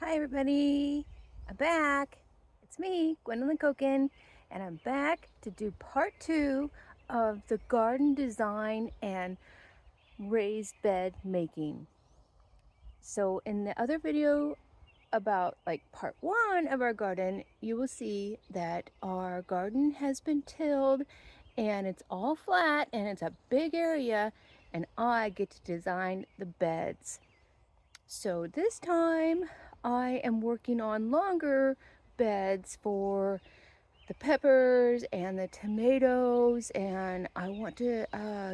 Hi everybody, I'm back. It's me, Gwendolyn Koken, and I'm back to do part 2 of the garden design and raised bed making. So in the other video about like part 1 of our garden, you will see that our garden has been tilled and it's all flat and it's a big area, and I get to design the beds. So this time I am working on longer beds for the peppers and the tomatoes, and I want to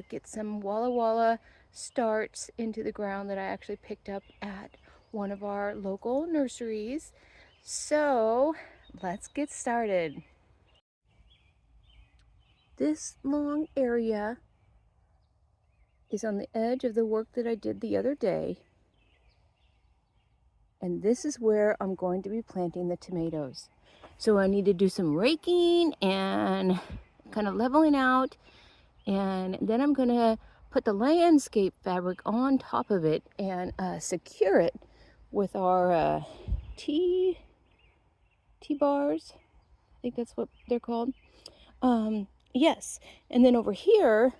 get some Walla Walla starts into the ground that I actually picked up at one of our local nurseries. So let's get started. This long area is on the edge of the work that I did the other day. And this is where I'm going to be planting the tomatoes. So I need to do some raking and kind of leveling out, and then I'm gonna put the landscape fabric on top of it and secure it with our T bars. I think that's what they're called. Yes, and then over here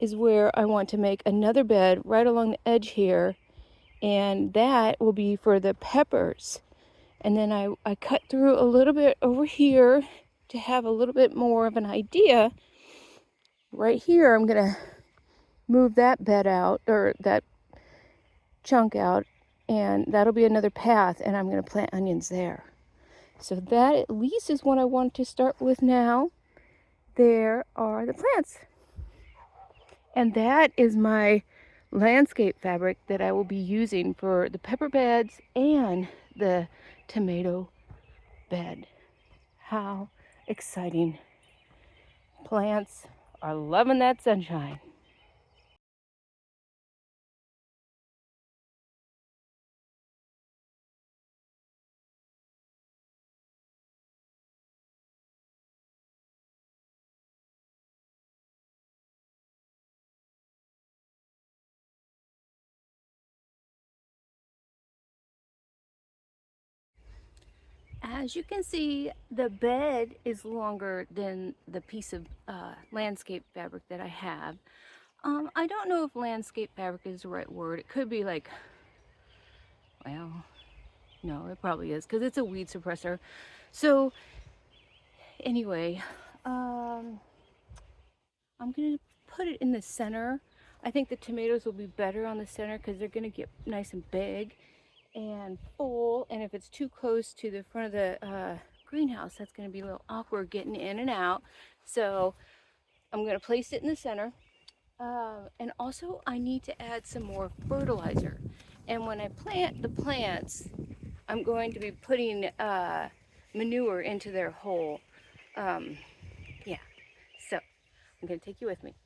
is where I want to make another bed right along the edge here, and that will be for the peppers. And then I cut through a little bit over here to have a little bit more of an idea. Right here, I'm gonna move that bed out, or that chunk out, and that'll be another path, and I'm gonna plant onions there. So that at least is what I want to start with now. There are the plants. And that is my landscape fabric that I will be using for the pepper beds and the tomato bed. How exciting. Plants are loving that sunshine. As you can see, the bed is longer than the piece of landscape fabric that I have. I don't know if landscape fabric is the right word. It could be like, well, no, it probably is, because it's a weed suppressor. So anyway, I'm gonna put it in the center. I think the tomatoes will be better on the center because they're gonna get nice and big and full. And if it's too close to the front of the greenhouse, that's gonna be a little awkward getting in and out. So I'm gonna place it in the center. And also I need to add some more fertilizer. And when I plant the plants, I'm going to be putting manure into their hole. Yeah, so I'm gonna take you with me.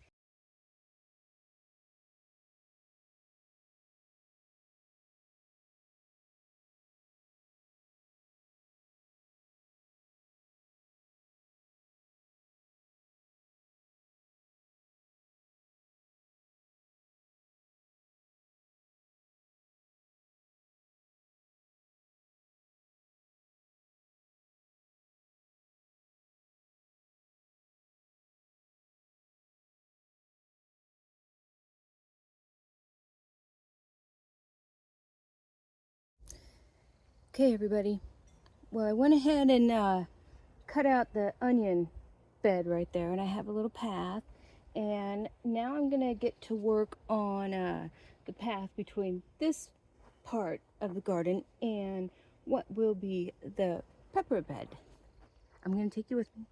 Okay, everybody. Well, I went ahead and cut out the onion bed right there, and I have a little path. And now I'm gonna get to work on the path between this part of the garden and what will be the pepper bed. I'm gonna take you with me.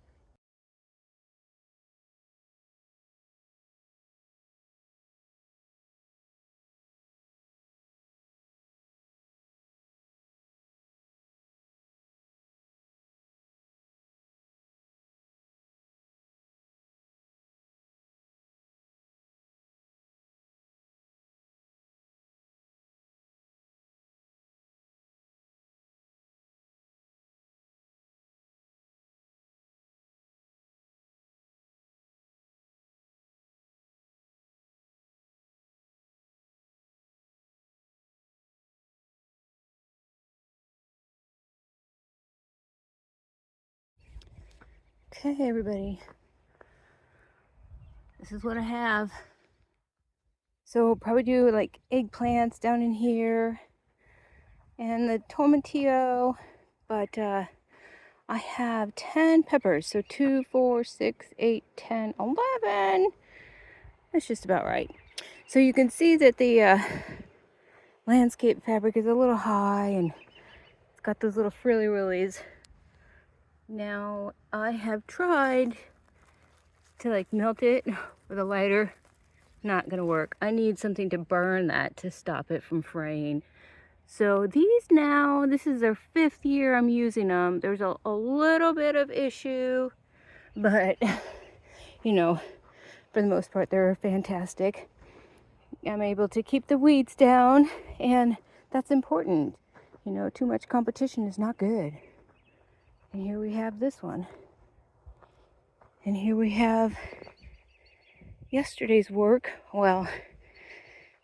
Okay, everybody. This is what I have. So we'll probably do like eggplants down in here and the tomatillo, but I have 10 peppers. So 2, 4, 6, 8, 10, 11. That's just about right. So you can see that the landscape fabric is a little high and it's got those little frilly willies. Now I have tried to like melt it with a lighter. Not gonna work. I need something to burn that to stop it from fraying. So these now, this is their 5th year I'm using them. There's a little bit of issue, but you know, for the most part, they're fantastic. I'm able to keep the weeds down, and that's important. You know, too much competition is not good. And here we have this one. And here we have yesterday's work. Well,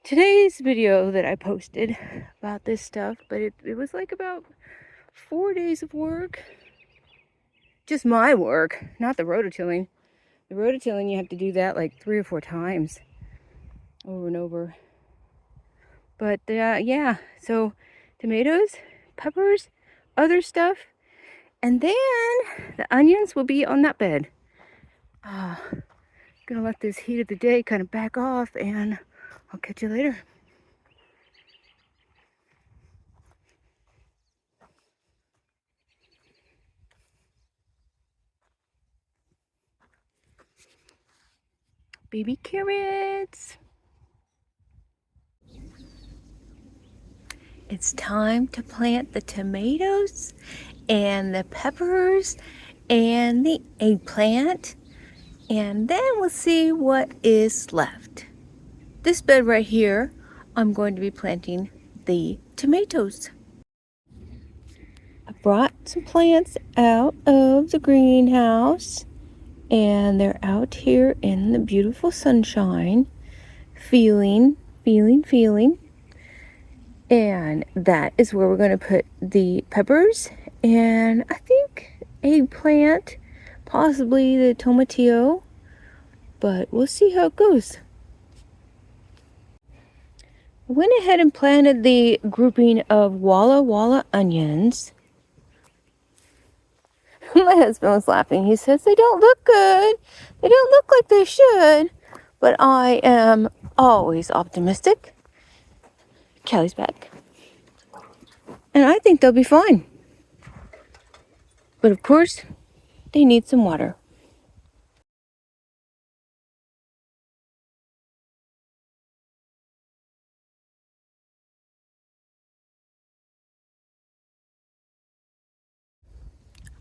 today's video that I posted about this stuff, but it was like about 4 days of work. Just my work, not the rototilling. The rototilling, you have to do that like 3 or 4 times over and over. But yeah, so tomatoes, peppers, other stuff, and then the onions will be on that bed. Gonna let this heat of the day kind of back off, and I'll catch you later. Baby carrots. It's time to plant the tomatoes and the peppers and the eggplant, and then we'll see what is left. This bed right here, I'm going to be planting the tomatoes. I brought some plants out of the greenhouse, and they're out here in the beautiful sunshine, feeling. And that is where we're going to put the peppers and I think eggplant, possibly the tomatillo, but we'll see how it goes. I went ahead and planted the grouping of Walla Walla onions. My husband was laughing. He says they don't look good. They don't look like they should. But I am always optimistic. Kelly's back. And I think they'll be fine. But of course, they need some water.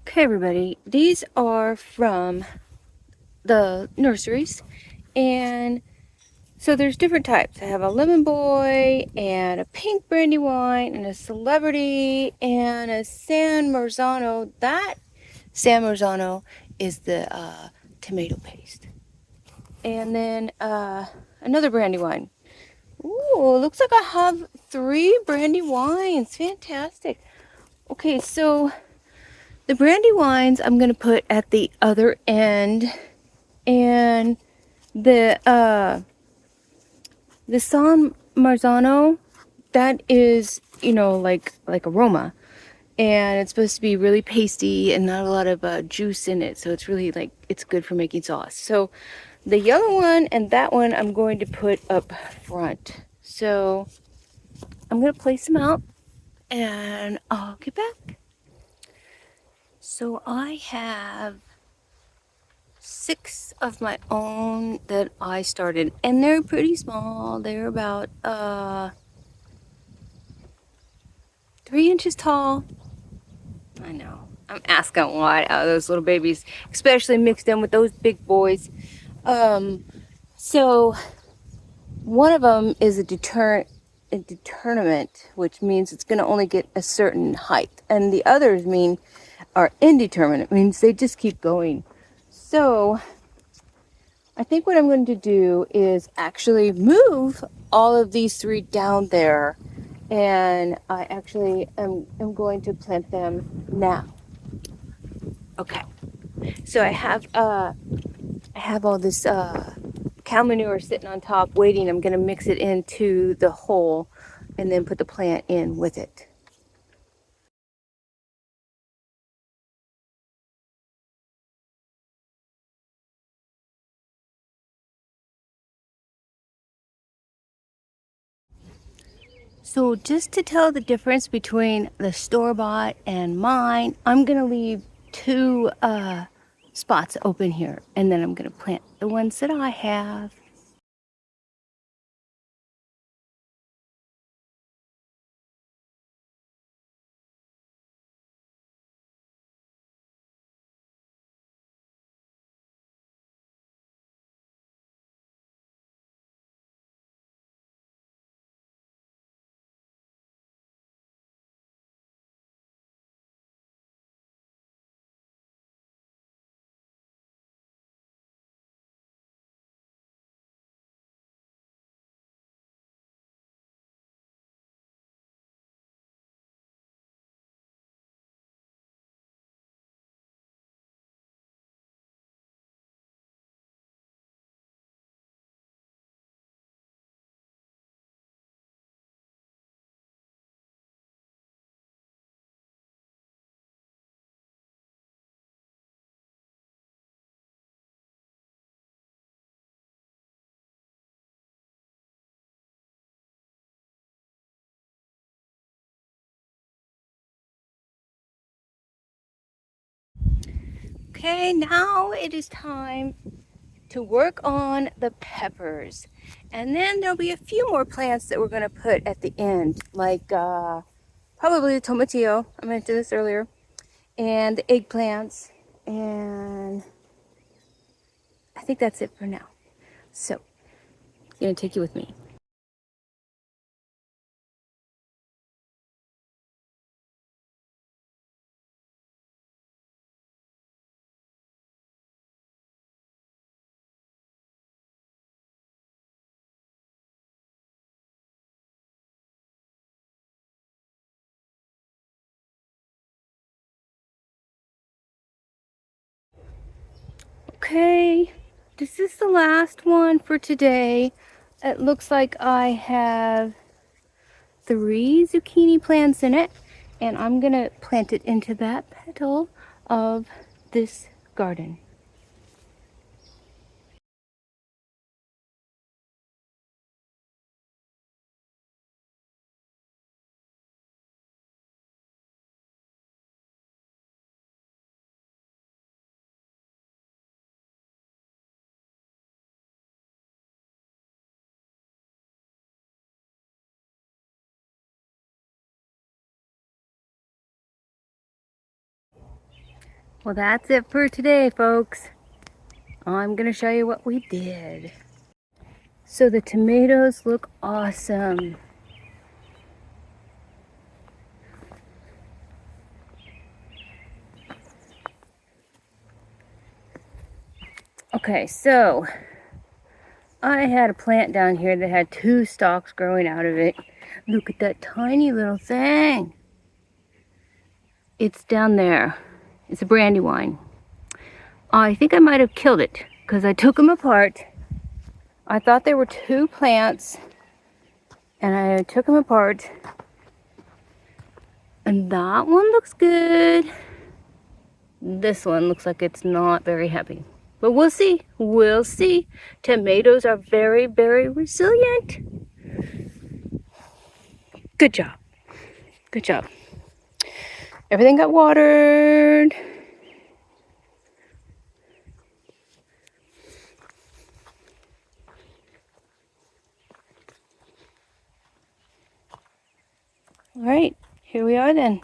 Okay, everybody, these are from the nurseries, and so there's different types. I have a lemon boy and a pink brandy wine and a celebrity and a San Marzano. That San Marzano is the tomato paste, and then another brandy wine. Ooh, looks like I have 3 brandy wines. Fantastic. Okay, so the brandy wines I'm gonna put at the other end, and the San Marzano, that is, you know, like aroma, and it's supposed to be really pasty and not a lot of juice in it, so it's really like it's good for making sauce. So the yellow one and that one I'm going to put up front. So I'm gonna place them out and I'll get back. So I have 6 of my own that I started, and they're pretty small. They're about 3 inches tall. I know, I'm asking a lot out of those little babies, especially mixed in with those big boys. So one of them is a determinate, which means it's going to only get a certain height, and the others are indeterminate, means they just keep going. So I think what I'm going to do is actually move all of these 3 down there, and I actually am going to plant them now. Okay, So I have all this cow manure sitting on top waiting. I'm going to mix it into the hole and then put the plant in with it. So just to tell the difference between the store-bought and mine, I'm going to leave two spots open here, and then I'm going to plant the ones that I have. Okay, now it is time to work on the peppers. And then there'll be a few more plants that we're going to put at the end, like probably the tomatillo. I mentioned this earlier. And the eggplants. And I think that's it for now. So, I'm going to take you with me. Okay, this is the last one for today. It looks like I have 3 zucchini plants in it, and I'm gonna plant it into that petal of this garden. Well, that's it for today, folks. I'm gonna show you what we did. So the tomatoes look awesome. Okay, so I had a plant down here that had 2 stalks growing out of it. Look at that tiny little thing. It's down there. It's a brandywine. I think I might have killed it because I took them apart. I thought they were 2 plants and I took them apart. And that one looks good. This one looks like it's not very happy. But we'll see. We'll see. Tomatoes are very, very resilient. Good job. Good job. Everything got watered. All right, here we are then.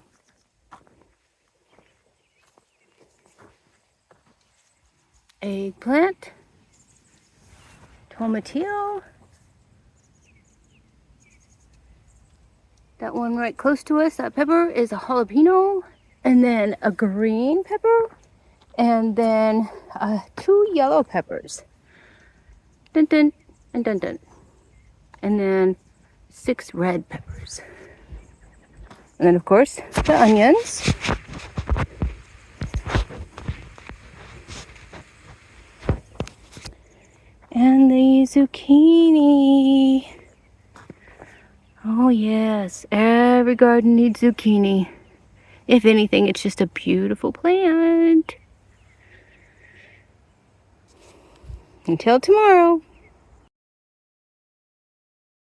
Eggplant, tomatillo, that one right close to us, that pepper is a jalapeno, and then a green pepper, and then 2 yellow peppers. Dun dun and dun dun. And then 6 red peppers. And then of course the onions. And the zucchini. Oh yes, every garden needs zucchini. If anything, it's just a beautiful plant. Until tomorrow.